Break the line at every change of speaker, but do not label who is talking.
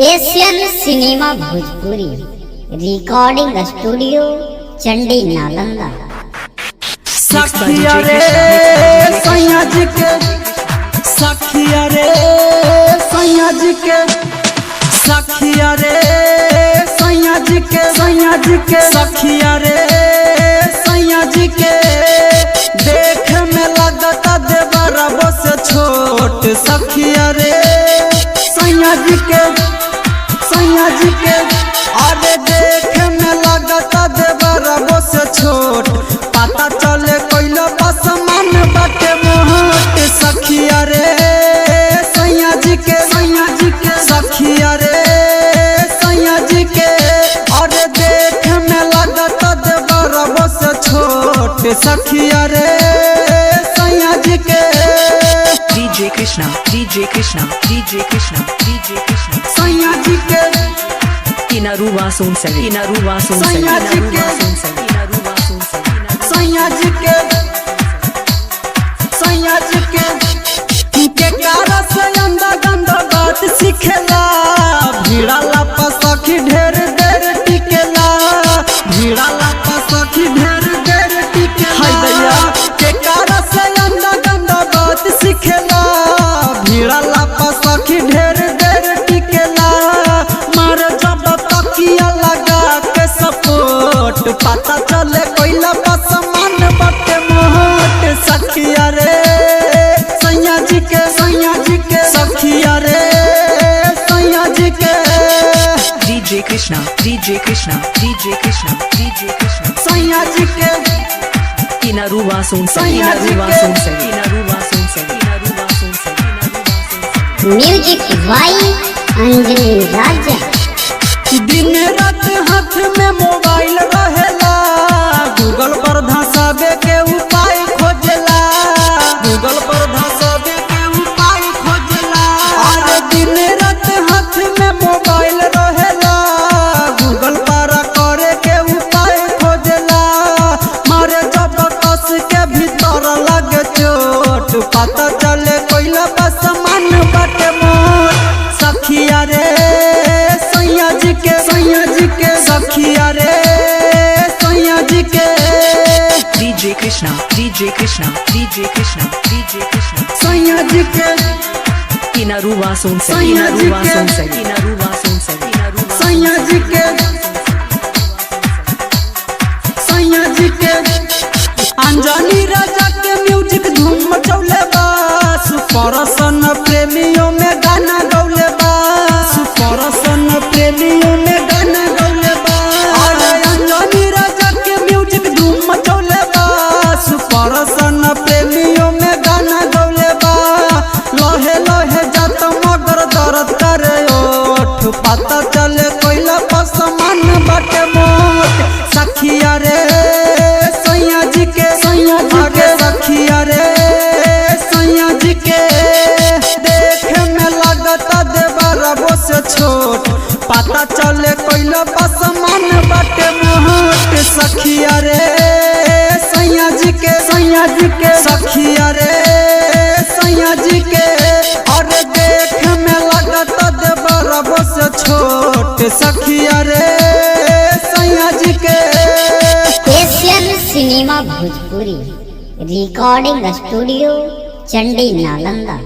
Asian cinema Bhojpuri recording studio Chandi Nalanda.
सखिया रे सैया जी के, सखिया रे सैया जी के, सखिया रे सैया जी के, सैया जी के, सखिया रे सैया जी के। देख में लगता देवरा बस छोट, सखिया रे सैया जी के, सैया जी के। अरे देख में लगता देवरा बस छोट, पता चले कोइलो बसमान बाटे मोहट। सखिया रे सैया जी के, सैया जी के, सखिया रे सैया जी के। अरे देख में लगता देवरा बस छोट, सखिया रे सैया जी के।
DJ Krishna, DJ Krishna, DJ Krishna, DJ Krishna.
सैया जी के
Inaruwa Sonsari, Inaruwa Sonsari, Inaruwa Sonsari, Inaruwa Sonsari.
सैया जी के, सैया जी के कारा से अंदा गंदा बात सिखेला। भीड़ा लापा सखी ढेर देर टिकेला, भीड़ा लापा सखी ढेर देर टिकेला। के कारा से अंदा गंदा बात सिखेला, भीड़ा लापा सखी ढेर देर टिकेला। मार जब तकिया लगा के सपोर्ट, पता चले कोइला बसमान बाटे मोहट। सखिया रे सैया जी के, सैया जी के, सखिया रे सैया जी के।
DJ Krishna, DJ Krishna, DJ Krishna, DJ Krishna.
सैया जी के
Inaruwa Sonsari, Inaruwa Sonsari, Inaruwa Sonsari, Inaruwa Sonsari, Inaruwa Sonsari.
Music by Anjali Raja.
दिन रात हाथ में मोबाइल रहेला, गूगल पर धसावे के उपाय खोजेला, गूगल पर धसावे के उपाय खोजेला। अरे दिन रात हाथ में मोबाइल रहेला, गूगल पर करे के उपाय खोजेला। मारे जब कस के भीतर लगे चोट, पता चले कोइला बसमान बाटे मोट। सखिया रे सैया जी के, सैया जी के, सखिया रे सैया जी के।
DJ Krishna, DJ Krishna, DJ Krishna, DJ Krishna.
सैया जी के
Inaruwa Sonsari,
सैया जी
Inaruwa
के,
Sonsari, Inaruwa Sonsari, Inaruwa
सैया जी के, सैया जी के। अंजनी राजा के म्यूजिक धूम मचौले बा, सुपरसन प्रेमियों में गाना गौले बा, सुपरसन प्रेमियों में गाना गौले बा। अरे अंजनी राजा के म्यूजिक धूम मचौले बा, सुपरसन प्रेमियों में गाना गौले बा। लोहे लोहे जात मगर दर्द करे ओठ, पता चले कोइला बसमान बाटे मोट। सखिया रे सैया जी के, सैया जी के, सखिया रे सैया जी के। देख में लगता देवरा बस छोट, पता चले कोइला बसमान बाटे मोहट। सखिया रे सैया जी के, सैया जी के, सखिया रे सैया जी के। अरे देख में लगता देवरा बस छोट, सखिया रे सैया जी के।
Asian cinema Bhojpuri recording studio Chandi Nalanda.